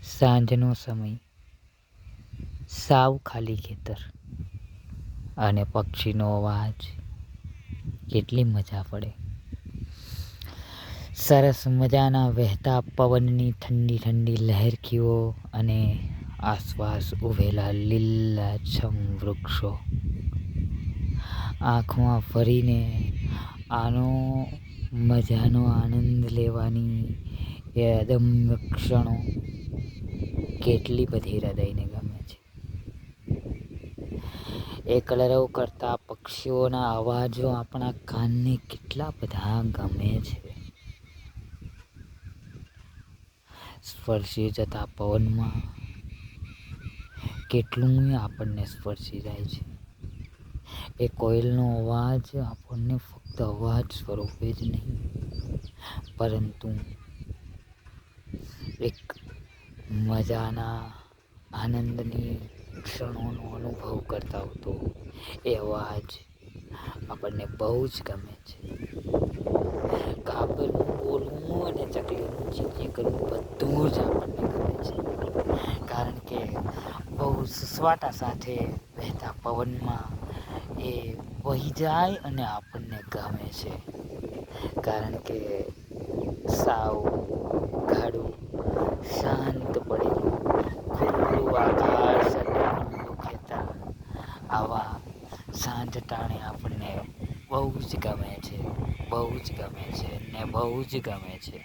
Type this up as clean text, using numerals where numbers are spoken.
સાંજનો સમય, સાવ ખાલી ખેતર અને પક્ષીનો અવાજ. કેટલી મજા પડે. સરસ મજાના વહેતા પવનની ઠંડી ઠંડી લહેરખીઓ અને આસપાસ ઉભેલા લીલાછમ વૃક્ષો. આંખમાં ભરીને આનો મજાનો આનંદ લેવાની એ અદમ્ય ક્ષણો કેટલી બધી હૃદયને ગમે છે. એ કલરવ કરતા પક્ષીઓના અવાજો આપણા કાનને કેટલા બધા ગમે છે. સ્પર્શી જતા પવનમાં કેટલું આપણને સ્પર્શી જાય છે. એ કોયલનો અવાજ આપણને ફક્ત અવાજ સ્વરૂપે જ નહીં, પરંતુ એક મજાના આનંદની ક્ષણોનો અનુભવ કરતા હતો. એ અવાજ આપણને બહુ જ ગમે છે. કાગનું બોલવું અને ચકલીનું ચીં કરવું બધું જ આપણને ગમે છે. કારણ કે બહુ સસવાટા સાથે વહેતા પવનમાં એ વહી જાય અને આપણને ગમે છે. કારણ કે સાવ ગાઢું શાંત પડેલું ખુલ્લું આકાશ અને ખુલ્લું ખેતર આવા સાંજ ટાણે આપણને બહુ જ ગમે છે, બહુ જ ગમે છે ને બહુ જ ગમે છે.